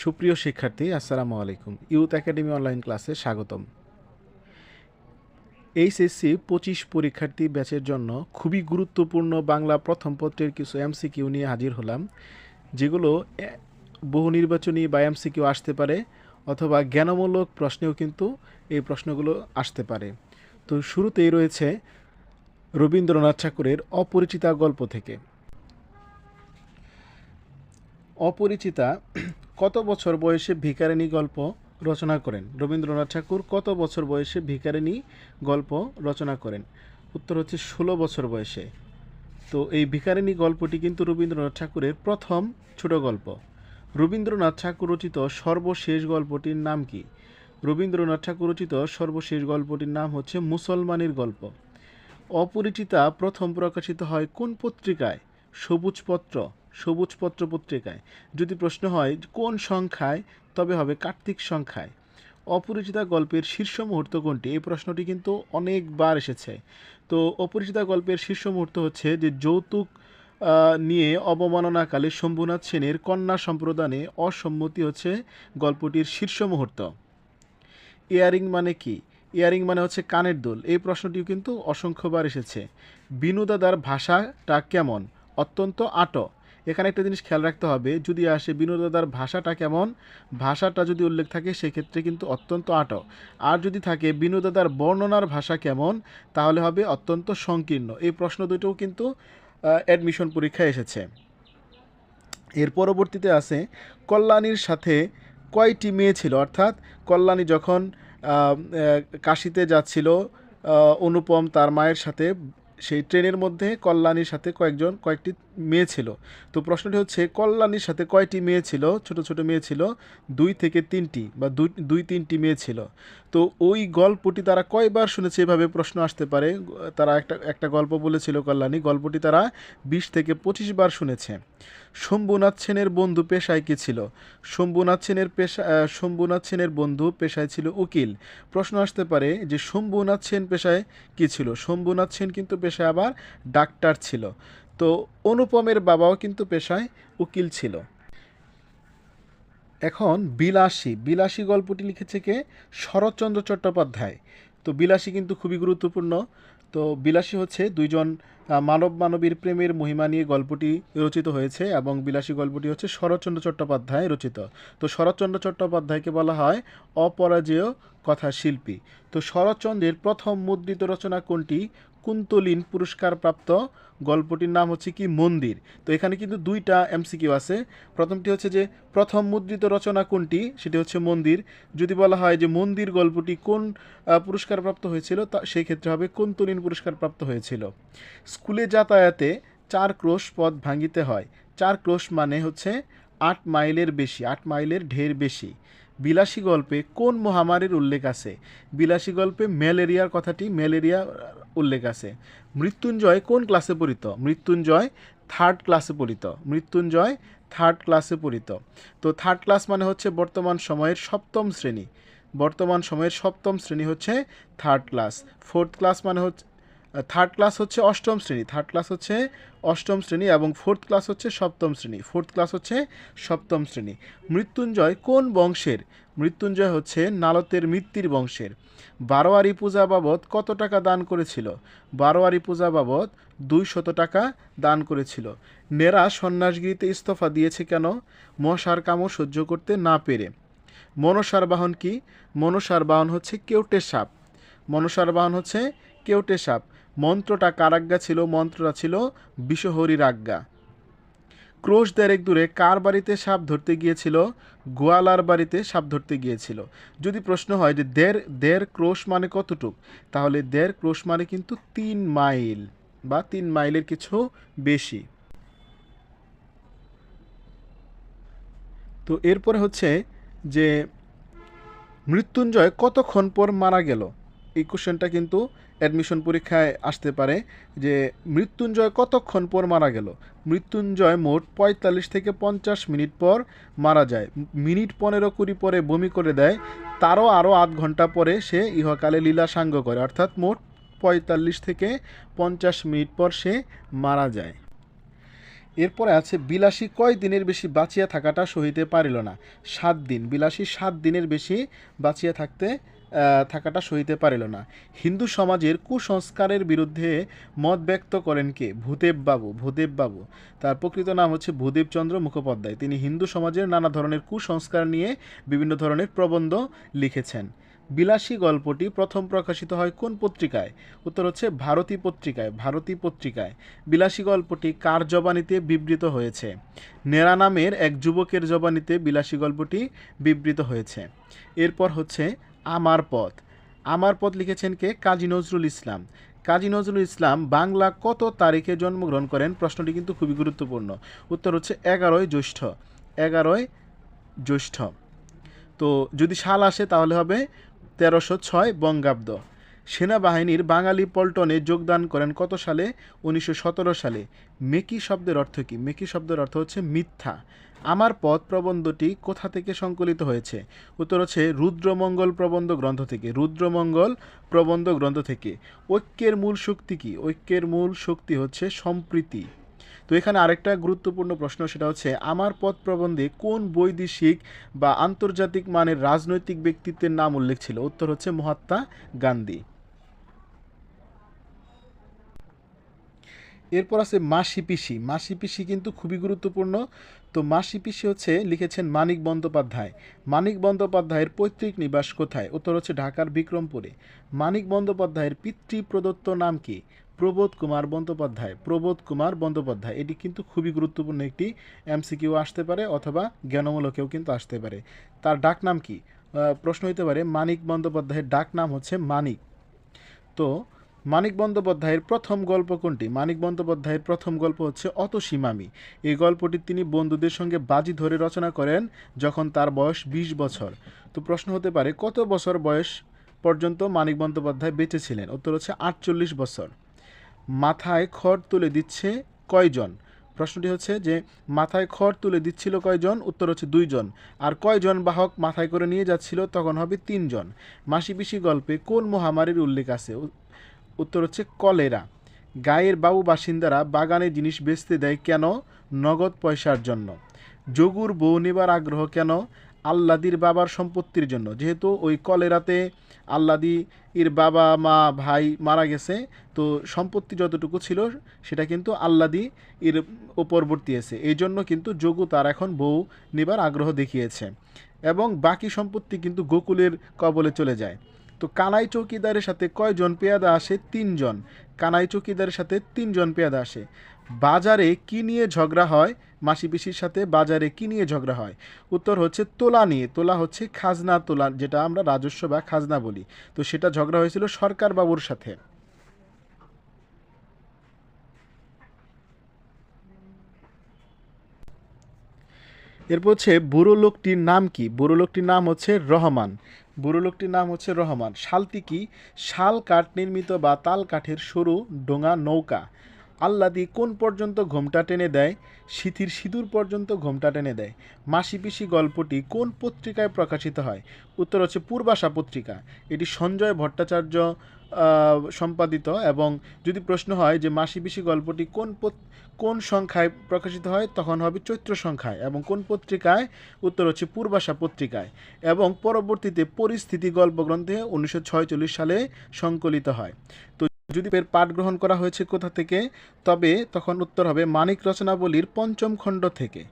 সুপ্রিয় শিক্ষার্থী, আসসালামু আলাইকুম। ইউথ একাডেমি অনলাইন ক্লাসে স্বাগতম। এইচএসসি 25 পরীক্ষার্থী ব্যাচের জন্য খুবই গুরুত্বপূর্ণ বাংলা প্রথম পত্রের কিছু এমসিকিউ নিয়ে হাজির হলাম, যেগুলো বহু নির্বাচনী বা এমসিকিউ আসতে পারে, অথবা জ্ঞানমূলক প্রশ্নেও কিন্তু এই প্রশ্নগুলো আসতে পারে। তো শুরুতেই রয়েছে রবীন্দ্রনাথ ঠাকুরের অপরিচিতা গল্প থেকে। অপরিচিতা কত বছর বয়সে ভিখারিণী গল্প রচনা করেন? রবীন্দ্রনাথ ঠাকুর কত বছর বয়সে ভিখারিণী গল্প রচনা করেন? উত্তর হচ্ছে 16 বছর বয়সে। তো এই ভিখারিণী গল্পটি কিন্তু রবীন্দ্রনাথ ঠাকুরের প্রথম ছোট গল্প। রবীন্দ্রনাথ ঠাকুর রচিত সর্বশেষ গল্পটির নাম কি? রবীন্দ্রনাথ ঠাকুর রচিত সর্বশেষ গল্পটির নাম হচ্ছে মুসলমানের গল্প। অপরিচিতা প্রথম প্রকাশিত হয় কোন পত্রিকায়? সবুজপত্র পত্রিকায়। যদি প্রশ্ন হয় কোন সংখ্যায়, তবে হবে কার্তিক সংখ্যায়। অপরিচিতা গল্পের শীর্ষ মুহূর্ত কোনটি? এই প্রশ্নটি কিন্তু অনেকবার এসেছে। তো অপরিচিতা গল্পের শীর্ষ মুহূর্ত হচ্ছে যে যৌতুক নিয়ে অবমাননাকালে শম্ভুনাথ সেনের কন্যা সম্প্রদানে অসম্মতি হচ্ছে গল্পটির শীর্ষ মুহূর্ত। ইয়ারিং মানে কি? ইয়ারিং মানে হচ্ছে কানের দুল। এই প্রশ্নটিও কিন্তু অসংখ্যবার এসেছে। বিনু দাদার ভাষাটা কেমন? অত্যন্ত আটো। এখানে একটা জিনিস খেয়াল রাখতে হবে, যদি আসে বিনু দাদার ভাষাটা কেমন, ভাষাটা যদি উল্লেখ থাকে সেক্ষেত্রে কিন্তু অত্যন্ত আটো। আর যদি থাকে বিনু দাদার বর্ণনার ভাষা কেমন, তাহলে হবে অত্যন্ত সংকীর্ণ। এই প্রশ্ন দুটোও কিন্তু অ্যাডমিশন পরীক্ষায় এসেছে। এর পরবর্তীতে আছে কল্যাণীর সাথে কয়টি মেয়ে ছিল? অর্থাৎ কল্যাণী যখন কাশিতে যাচ্ছিল, অনুপম তার মায়ের সাথে, সেই ট্রেনের মধ্যে কল্যাণীর সাথে কয়েকটি মেয়ে ছিল। তো প্রশ্নটি হচ্ছে কল্যাণীর সাথে কয়টি মেয়ে ছিল? ছোট ছোট মেয়ে ছিল 2 থেকে 3টি বা 2-3টি মেয়ে ছিল। তো ওই গল্পটি তারা কয়বার শুনেছে, এভাবে প্রশ্ন আসতে পারে। তারা একটা গল্প বলেছিল কল্যাণী, গল্পটি তারা 20 থেকে 25 বার শুনেছে। শম্ভুনাথ সেনের বন্ধু পেশায় কী ছিল? শম্ভুনাথ সেনের বন্ধু পেশায় ছিল উকিল। প্রশ্ন আসতে পারে যে শম্ভুনাথ সেন পেশায় কী ছিল? শম্ভুনাথ সেন কিন্তু পেশায় আবার ডাক্তার ছিল। তো অনুপমের বাবাও কিন্তু পেশায় উকিল ছিল। এখন বিলাসী গল্পটি লিখেছে কে? শরৎচন্দ্র চট্টোপাধ্যায়। তো বিলাসী কিন্তু খুবই গুরুত্বপূর্ণ। তো বিলাসী হচ্ছে দুইজন মানব মানবীর প্রেমের মহিমা নিয়ে গল্পটি রচিত হয়েছে, এবং বিলাসী গল্পটি হচ্ছে শরৎচন্দ্র চট্টোপাধ্যায় রচিত। তো শরৎচন্দ্র চট্টোপাধ্যায়কে বলা হয় অপরাজেয় কথাশিল্পী। তো শরৎচন্দ্রের প্রথম মুদ্রিত রচনা কোনটি? কুন্তলীন পুরস্কারপ্রাপ্ত গল্পটির নাম হচ্ছে কি? মন্দির। তো এখানে কিন্তু 2টা এমসিকিউ আছে। প্রথমটি হচ্ছে যে প্রথম মুদ্রিত রচনা কোনটি, সেটি হচ্ছে মন্দির। যদি বলা হয় যে মন্দির গল্পটি কোন পুরস্কারপ্রাপ্ত হয়েছিল, তা সেই ক্ষেত্রে হবে কুন্তলীন পুরস্কারপ্রাপ্ত হয়েছিল। স্কুলে যাতায়াতে 4 ক্রোশ পথ ভাঙিতে হয়। 4 ক্রোশ মানে হচ্ছে 8 মাইলের বেশি, 8 মাইলের ঢের বেশি। বিলাসী গল্পে কোন মহামারীর উল্লেখ আছে? বিলাসী গল্পে ম্যালেরিয়া উল্লেখ আছে। মৃত্যুঞ্জয় কোন ক্লাসে পড়িত? মৃত্যুঞ্জয় 3rd ক্লাসে পড়িত। মৃত্যুঞ্জয় 3rd ক্লাসে পড়িত। তো 3rd ক্লাস মানে হচ্ছে বর্তমান সময়ের সপ্তম শ্রেণী। বর্তমান সময়ের সপ্তম শ্রেণী হচ্ছে 3rd ক্লাস। 4th ক্লাস মানে হচ্ছে 3rd ক্লাস হচ্ছে অষ্টম শ্রেণী। 3rd ক্লাস হচ্ছে অষ্টম শ্রেণী, এবং 4th ক্লাস হচ্ছে সপ্তম শ্রেণী। 4th ক্লাস হচ্ছে সপ্তম শ্রেণী। মৃত্যুঞ্জয় কোন বংশের? মৃত্যুঞ্জয় হচ্ছে নালতের মিত্তির বংশের। বারোয়ারি পূজা বাবদ কত টাকা দান করেছিল? বারোয়ারি পূজা বাবদ 200 টাকা দান করেছিল। নেরা সন্ন্যাসগিরিতে ইস্তফা দিয়েছে কেন? মশার কামড় সহ্য করতে না পেরে। মনসার বাহন কি? মনসার বাহন হচ্ছে কেউটে সাপ। মনসার বাহন হচ্ছে কেউটে সাপ। মন্ত্রটা কার আজ্ঞা ছিল? মন্ত্রটা ছিল বিষহরীর আজ্ঞা। ক্রোশ দেড়েক দূরে কার বাড়িতে সাপ ধরতে গিয়েছিল? গোয়ালার বাড়িতে সাপ ধরতে গিয়েছিল। যদি প্রশ্ন হয় যে দেড় ক্রোশ মানে কতটুক, তাহলে দেড় ক্রোশ মানে কিন্তু 3 মাইল বা 3 মাইলের কিছু বেশি। তো এরপরে হচ্ছে যে মৃত্যুঞ্জয় কতক্ষণ পর মারা গেল? এই কোশ্চেনটা কিন্তু অ্যাডমিশন পরীক্ষায় আসতে পারে যে মৃত্যুঞ্জয় কতক্ষণ পর মারা গেল। মৃত্যুঞ্জয় মোট 45 থেকে 50 মিনিট পর মারা যায়। মিনিট 15-20 পরে বমি করে দেয়। তারও আরও আধ ঘন্টা পরে সে ইহকালে লীলা সাঙ্গ করে, অর্থাৎ মোট 45 থেকে 50 মিনিট পর সে মারা যায়। এরপরে আছে বিলাসী কয় দিনের বেশি বাঁচিয়া থাকাটা সহিতে পারিল না। 7 দিন। বিলাসী 7 দিনের বেশি বাঁচিয়া থাকাটা সহিতে পারিল না। হিন্দু সমাজের কুসংস্কারের বিরুদ্ধে মত ব্যক্ত করেন কে? ভূদেববাবু। তার প্রকৃত নাম হচ্ছে ভূদেবচন্দ্র মুখোপাধ্যায়। তিনি হিন্দু সমাজের নানা ধরনের কুসংস্কার নিয়ে বিভিন্ন ধরনের প্রবন্ধ লিখেছেন। বিলাসী গল্পটি প্রথম প্রকাশিত হয় কোন পত্রিকায়? উত্তর হচ্ছে ভারতী পত্রিকায়। বিলাসী গল্পটি কার জবানিতে বিবৃত হয়েছে? নেড়া নামের এক যুবকের জবানিতে বিলাসী গল্পটি বিবৃত হয়েছে। এরপর হচ্ছে আমার পথ লিখেছেন কে? কাজী নজরুল ইসলাম। কাজী নজরুল ইসলাম বাংলা কত তারিখে জন্মগ্রহণ করেন? প্রশ্নটি কিন্তু খুবই গুরুত্বপূর্ণ। উত্তর হচ্ছে 11ই জ্যৈষ্ঠ। 11ই জ্যৈষ্ঠ। তো যদি সাল আসে তাহলে হবে 1306 বঙ্গাব্দ। সেনাবাহিনীর বাঙালি পল্টনে যোগদান করেন কত সালে? 1917 সালে। মেকি শব্দের অর্থ কী? মেকি শব্দের অর্থ হচ্ছে মিথ্যা। আমার পথ প্রবন্ধটি কোথা থেকে সংকলিত হয়েছে? উত্তর হচ্ছে রুদ্রমঙ্গল প্রবন্ধ গ্রন্থ থেকে। রুদ্রমঙ্গল প্রবন্ধ গ্রন্থ থেকে। ঐক্যের মূল শক্তি কী? ঐক্যের মূল শক্তি হচ্ছে সম্প্রীতি। তো এখানে আরেকটা গুরুত্বপূর্ণ প্রশ্ন, সেটা হচ্ছে আমার পথ প্রবন্ধে কোন বৈদেশিক বা আন্তর্জাতিক মানের রাজনৈতিক ব্যক্তিত্বের নাম উল্লেখ ছিল? উত্তর হচ্ছে মহাত্মা গান্ধী। এরপর আছে মাসি পিসি। মাসি পিসি কিন্তু খুবই গুরুত্বপূর্ণ। তো মাসি পিসি হচ্ছে লিখেছেন মানিক বন্দ্যোপাধ্যায়। মানিক বন্দ্যোপাধ্যায়ের পৈতৃক নিবাস কোথায়? উত্তর হচ্ছে ঢাকার বিক্রমপুরে। মানিক বন্দ্যোপাধ্যায়ের পিতৃ প্রদত্ত নাম কি? প্রবোধ কুমার বন্দ্যোপাধ্যায়। এটি কিন্তু খুবই গুরুত্বপূর্ণ একটি এমসিকিউ আসতে পারে অথবা জ্ঞানমূলকেও কিন্তু আসতে পারে। তার ডাক নাম কি? প্রশ্ন হতে পারে মানিক বন্দ্যোপাধ্যায়ের ডাক নাম হচ্ছে মানিক। তো মানিক বন্দ্যোপাধ্যায়ের প্রথম গল্প কোনটি? মানিক বন্দ্যোপাধ্যায়ের প্রথম গল্প হচ্ছে অতসী মামি। এই গল্পটি তিনি বন্ধুদের সঙ্গে বাজি ধরে রচনা করেন যখন তার বয়স 20 বছর। তো প্রশ্ন হতে পারে কত বছর বয়স পর্যন্ত মানিক বন্দ্যোপাধ্যায় বেঁচে ছিলেন? উত্তর হচ্ছে 48 বছর। মাথায় খড় তুলে দিচ্ছে কয়জন? প্রশ্নটি হচ্ছে যে মাথায় খড় তুলে দিচ্ছিল কয়জন? উত্তর হচ্ছে 2 জন। আর কয়জন বাহক মাথায় করে নিয়ে যাচ্ছিল? তখন হবে 3 জন। মাসি পিসি গল্পে কোন মহামারীর উল্লেখ আছে? উত্তর হচ্ছে কলেরা। গাঁয়ের বাবু বাসিন্দারা বাগানে জিনিস বেচতে দেয় কেন? নগদ পয়সার জন্য। যোগুর বউ নেবার আগ্রহ কেন? আল্লাদির বাবার সম্পত্তির জন্য। যেহেতু ওই কলেরাতে আল্লাদির বাবা মা ভাই মারা গেছে, তো সম্পত্তি যতটুকু ছিল সেটা কিন্তু আল্লাদি এর ওপর বর্তিয়েছে। এই জন্য কিন্তু যোগু তার এখন বউ নেবার আগ্রহ দেখিয়েছে এবং বাকি সম্পত্তি কিন্তু গোকুলের কবলে চলে যায়। তো কানাই চৌকিদারের সাথে কয়জন পেয়াদা আসে? 3 জন। কানাই চৌকিদারের সাথে 3 জন পেয়াদা আসে। বাজারে কি নিয়ে ঝগড়া হয়? মাসি পিসির সাথে বাজারে কি নিয়ে ঝগড়া হয়? উত্তর হচ্ছে তোলা নিয়ে। তোলা হচ্ছে খাজনা তোলা, যেটা আমরা রাজস্ব বা খাজনা বলি। তো সেটা ঝগড়া হয়েছিল সরকার বাবুর সাথে। এরপর হচ্ছে বুড়ো লোকটির নাম কি? বুড়ো লোকটির নাম হচ্ছে রহমান। বুড়ো লোকটির নাম হচ্ছে রহমান। শালটি কি? শাল কাঠ নির্মিত বা তাল কাঠের সরু ডোঙা নৌকা। আল্লাদি কোন পর্যন্ত ঘোমটা টেনে দেয়? সিঁথির সিঁদুর পর্যন্ত ঘোমটা টেনে দেয়। মাসি পিসি গল্পটি কোন পত্রিকায় প্রকাশিত হয়? উত্তর হচ্ছে পূর্বাশা পত্রিকা। এটি সঞ্জয় ভট্টাচার্য সম্পাদিত। এবং যদি প্রশ্ন হয় যে মাসি পিসি গল্পটি কোন সংখ্যায় প্রকাশিত হয়, তখন হবে চৈত্র সংখ্যায়। এবং কোন পত্রিকায়? উত্তর হচ্ছে পূর্বাশা পত্রিকায়। এবং পরবর্তীতে পরিস্থিতি গল্পগ্রন্থে 1946 সালে সংকলিত হয়। তো যদি এর পাঠ গ্রহণ করা হয়েছে কোথা থেকে, তবে তখন উত্তর হবে মানিক রচনাবলীর 5ম খণ্ড থেকে।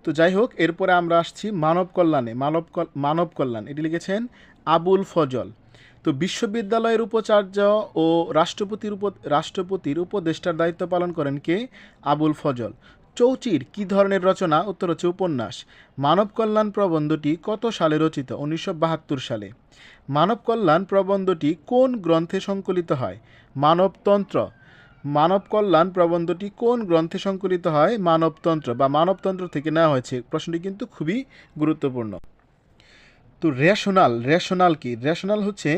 তো যাই হোক, এরপরে আমরা আসছি মানব কল্যাণে। মানব কল্যাণ এটি লিখেছেন আবুল ফজল। তো বিশ্ববিদ্যালয়ের উপাচার্য ও রাষ্ট্রপতির উপদেষ্টার দায়িত্ব পালন করেন কে? আবুল ফজল। চৌচির কী ধরনের রচনা? উত্তর হচ্ছে উপন্যাস। মানব কল্যাণ প্রবন্ধটি কত সালে রচিত? 1972 সালে। মানব কল্যাণ প্রবন্ধটি কোন গ্রন্থে সংকলিত হয়? মানবতন্ত্র। মানব কল্যাণ প্রবন্ধটি কোন গ্রন্থে সংকলিত হয়? মানবতন্ত্র বা মানবতন্ত্র থেকে নেওয়া হয়েছে। প্রশ্নটি কিন্তু খুবই গুরুত্বপূর্ণ। তো রেশনাল কি? রেশনাল হচ্ছে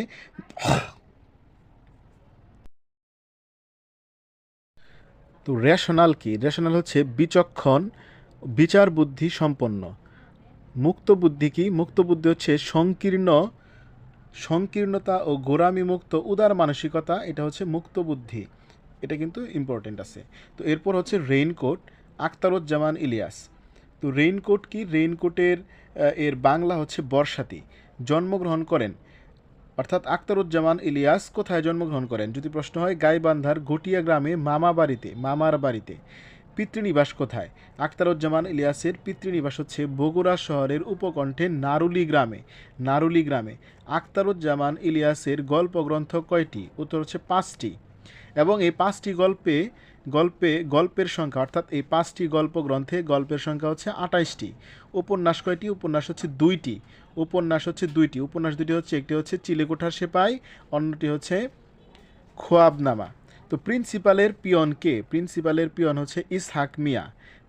রেশনাল কি? রেশনাল হচ্ছে বিচক্ষণ, বিচার বুদ্ধি সম্পন্ন। মুক্ত বুদ্ধি কি? মুক্ত বুদ্ধি হচ্ছে সংকীর্ণতা ও গোঁড়ামি মুক্ত উদার মানসিকতা। এটা হচ্ছে মুক্ত বুদ্ধি। এটা কিন্তু ইম্পর্টেন্ট আছে। তো এরপর হচ্ছে রেইনকোট। আখতারুজ্জামান ইলিয়াস। তো রেইনকোট কি? রেইনকোটের এর বাংলা হচ্ছে বর্ষাতি। জন্মগ্রহণ করেন অর্থাৎ আখতারুজ্জামান ইলিয়াস কোথায় জন্মগ্রহণ করেন? যদি প্রশ্ন হয় গাইবান্ধার ঘটিয়া গ্রামে মামার বাড়িতে। পিতৃনিবাস কোথায়? আখতারুজ্জামান ইলিয়াসের পিতৃনিবাস হচ্ছে বগুড়া শহরের উপকণ্ঠে নারুলি গ্রামে। আখতারুজ্জামান ইলিয়াসের গল্পগ্রন্থ কয়টি? উত্তর হচ্ছে 5টি। এবং এই 5টি গল্পের সংখ্যা অর্থাৎ এই 5টি গল্পগ্রন্থে গল্পের সংখ্যা হচ্ছে 28টি। উপন্যাস কয়টি? উপন্যাস হচ্ছে 2টি। উপন্যাস দুটি হচ্ছে, একটি হচ্ছে চিলেকোঠার সেপাই, অন্যটি হচ্ছে খোয়াবনামা। তো প্রিন্সিপালের পিয়ন কে? প্রিন্সিপালের পিয়ন হচ্ছে ইসহাক মিয়া।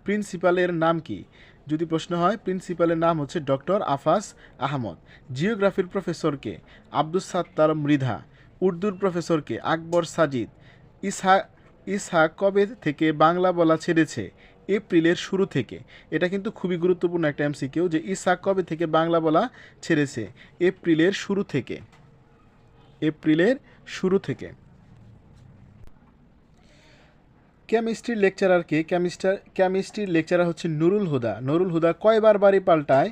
প্রিন্সিপালের নাম কি? যদি প্রশ্ন হয় প্রিন্সিপালের নাম হচ্ছে ডক্টর আফাস আহমদ। জিওগ্রাফির প্রফেসর কে? আব্দুস সাত্তার মৃধা। উর্দুর প্রফেসর কে? আকবর সাজিদ। ইসহাক কবে থেকে বাংলা বলা ছেড়েছে? এপ্রিলের শুরু থেকে। এটা কিন্তু খুবই গুরুত্বপূর্ণ একটা এমসিকিউ যে ইসহাক কবে থেকে বাংলা বলা ছেড়েছে? এপ্রিলের শুরু থেকে। কেমিস্ট্রির লেকচারার কে? কেমিস্ট্রির লেকচারার হচ্ছে নুরুল হুদা কয়বার বাড়ি পাল্টায়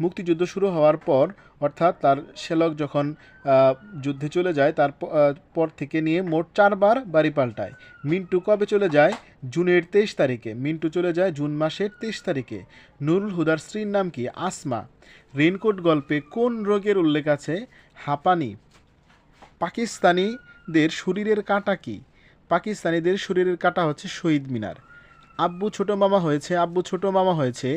মুক্তিযুদ্ধ শুরু হওয়ার পর? অর্থাৎ তার শ্যালক যখন যুদ্ধে চলে যায় তার পর থেকে নিয়ে মোট 4বার বাড়ি পাল্টায়। মিন্টু কবে চলে যায়? জুনের 23 তারিখে। মিন্টু চলে যায় জুন মাসের 23 তারিখে। নুরুল হুদার স্ত্রীর নাম কি? আসমা। রেইনকোট গল্পে কোন রোগের উল্লেখ আছে? হাঁপানি। পাকিস্তানিদের শরীরের কাঁটা কি? পাকিস্তানিদের শরীরের কাঁটা হচ্ছে শহীদ মিনার। আব্বু ছোট মামা হয়েছে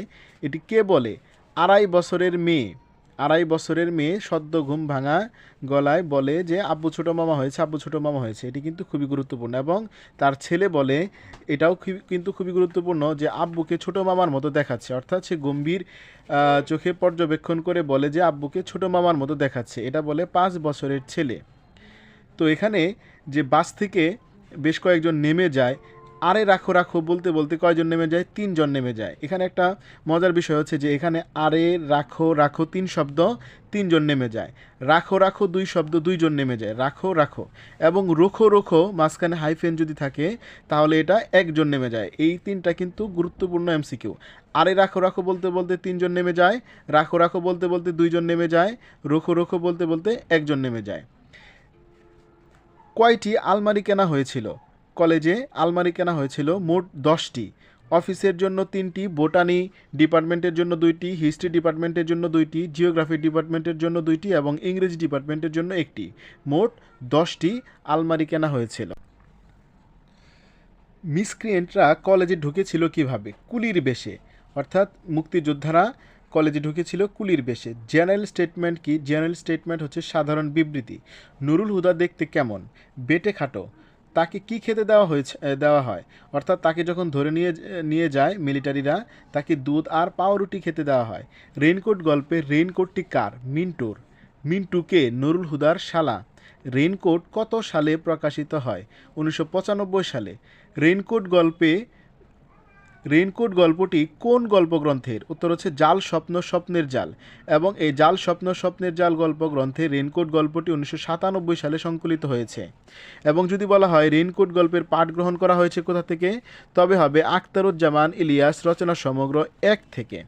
এটি কে বলে? 2.5 বছরের মেয়ে সদ্য ঘুম ভাঙা গলায় বলে যে আব্বু ছোট মামা হয়েছে। এটি কিন্তু খুবই গুরুত্বপূর্ণ। এবং তার ছেলে বলে, এটাও কিন্তু খুবই গুরুত্বপূর্ণ, যে আব্বুকে ছোট মামার মতো দেখাচ্ছে। অর্থাৎ সে গম্ভীর চোখে পর্যবেক্ষণ করে বলে যে আব্বুকে ছোট মামার মতো দেখাচ্ছে। এটা বলে 5 বছরের ছেলে। তো এখানে যে বাস থেকে বেশ কয়েকজন নেমে যায়, আরে রাখো বলতে বলতে কয়জন নেমে যায়? 3 জন নেমে যায়। এখানে একটা মজার বিষয় হচ্ছে যে এখানে আরে রাখো 3 শব্দ, 3 জন নেমে যায়। রাখো 2 শব্দ, 2 জন নেমে যায়। রাখো এবং রোখো মাঝখানে হাইফেন যদি থাকে তাহলে এটা 1 জন নেমে যায়। এই 3টা কিন্তু গুরুত্বপূর্ণ এমসিকিউ। আরে রাখো বলতে বলতে 3 জন নেমে যায়, রাখো বলতে বলতে 2 জন নেমে যায়, রোখো বলতে বলতে 1 জন নেমে যায়। কয়টি আলমারি কেনা হয়েছিল? কলেজে আলমারি কেনা হয়েছিল মোট 10টি। অফিসের জন্য 3টি, বোটানি ডিপার্টমেন্টের জন্য 2টি, হিস্ট্রি ডিপার্টমেন্টের জন্য 2টি, জিওগ্রাফি ডিপার্টমেন্টের জন্য 2টি এবং ইংরেজি ডিপার্টমেন্টের জন্য 1টি। মোট 10টি আলমারি কেনা হয়েছিল। মিসক্রিয়েন্টরা কলেজে ঢুকেছিল কিভাবে? কুলির বেশে। অর্থাৎ মুক্তিযোদ্ধারা কলেজে ঢুকেছিল কুলির বেশে। জেনারেল স্টেটমেন্ট কি? জেনারেল স্টেটমেন্ট হচ্ছে সাধারণ বিবৃতি। নুরুল হুদা দেখতে কেমন? বেটে খাটো। তাকে কি খেতে দেওয়া হয়? অর্থাৎ তাকে যখন ধরে নিয়ে যায় মিলিটারিরা, তাকে দুধ আর পাউরুটি খেতে দেওয়া হয়। রেইনকোট গল্পে রেইনকোটটি কার? মিন্টুর। মিন্টু কে? নুরুল হুদার শালা। রেইনকোট কত সালে প্রকাশিত হয়? 1995 সালে। রেইনকোট গল্পটি কোন গল্পগ্রন্থের? উত্তর হচ্ছে জাল স্বপ্নের জাল। এবং এই জাল স্বপ্নের জাল গল্পগ্রন্থে রেইনকোট গল্পটি 1997 সালে সংকলিত হয়েছে। এবং যদি বলা হয় রেইনকোট গল্পের পাঠ গ্রহণ করা হয়েছে কোথা থেকে, তবে হবে আখতারুজ্জামান ইলিয়াস রচনা সমগ্র 1 থেকে।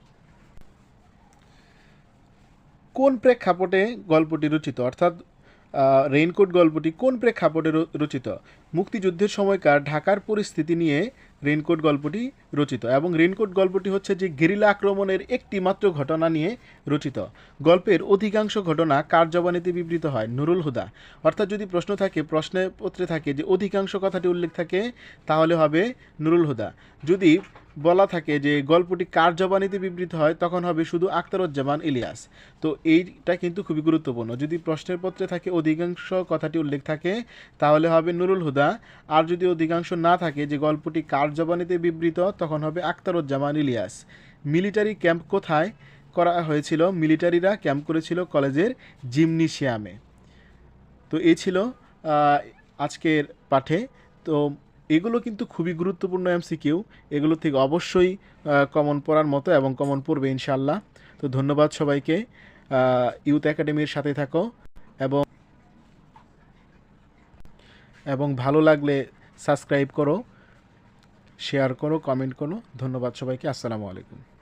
কোন প্রেক্ষাপটে গল্পটি রচিত? অর্থাৎ রেইনকোট গল্পটি কোন প্রেক্ষাপটে রচিত? মুক্তিযুদ্ধের সময়কার ঢাকার পরিস্থিতি নিয়ে রেইনকোট গল্পটি রচিত। এবং রেইনকোট গল্পটি হচ্ছে যে গেরিলা আক্রমণের একটি মাত্র ঘটনা নিয়ে রচিত। গল্পের অধিকাংশ ঘটনা কার জবানিতে বিবৃত হয়? নুরুল হুদা। অর্থাৎ যদি প্রশ্নপত্রে থাকে যে অধিকাংশ কথাটি উল্লেখ থাকে তাহলে হবে নুরুল হুদা। যদি বলা থাকে যে গল্পটি কার জবানিতে বিবৃত হয় তখন হবে শুধু আখতারুজ্জামান ইলিয়াস। তো এইটা কিন্তু খুবই গুরুত্বপূর্ণ। যদি প্রশ্নের পত্রে থাকে অধিকাংশ কথাটি উল্লেখ থাকে তাহলে হবে নুরুল হুদা। আর যদি অধিকাংশ না থাকে যে গল্পটি কার জবানিতে বিবৃত তখন হবে আখতারুজ্জামান ইলিয়াস। মিলিটারি ক্যাম্প কোথায় করা হয়েছিল? মিলিটারিরা ক্যাম্প করেছিল কলেজের জিমনেশিয়ামে। তো এই ছিল আজকের পাঠে। তো এগুলো কিন্তু খুবই গুরুত্বপূর্ণ এমসিকিউ। এগুলো থেকে অবশ্যই কমন পড়ার মতো এবং কমন পড়বে ইনশাল্লাহ। তো ধন্যবাদ সবাইকে। ইউথ একাডেমির সাথে থাকো এবং ভালো লাগলে সাবস্ক্রাইব করো। শেয়ার করো, কমেন্ট করো। ধন্যবাদ সবাইকে। আসসালামু আলাইকুম।